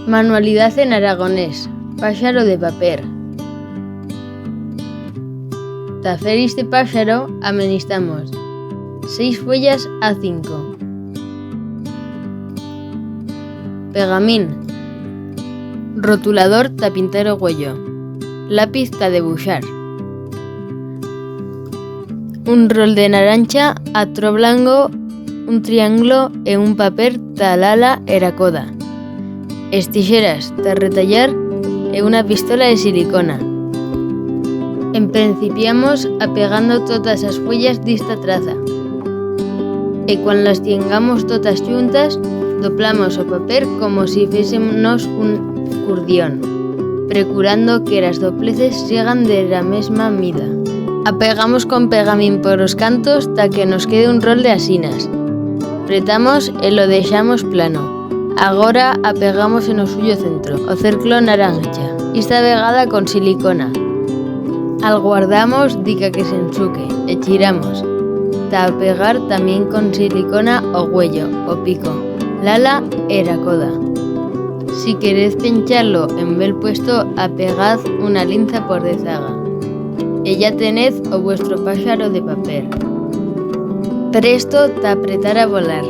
Manualidad en aragonés. Páxaro de papel. Ta fer este páxaro amenistamos 6 follas A5. Pegamín. Rotulador ta pintar o huello. Lápiz ta debuxar. Un rol de naranxa, atro blanco, un triángulo e un papel ta l'ala e la coda. Estixeras ta retallar e una pistola de silicona. Emprincipiamos apegando todas as follas d'esta traza. E cuando las tengamos todas xuntas, doplamos o papel como si fésemos un curdión, procurando que las dobleces sean de la mesma mida. Apegamos con pegamín por os cantos ta que nos quede un rol de asinas. Pretamos e lo deixamos plano. Agora apegamos en o suyo centro, o círculo naranxa, esta vegada con silicona. Alguardamos dica que se ensuque e giramos. Ta pegar tamén con silicona o huello, o pico, l'ala e la coda. Si queréis pincharlo en bel puesto, apegad una linza por dezaga. E ya tened o vuestro páxaro de papel. Presto ta apretar a volar.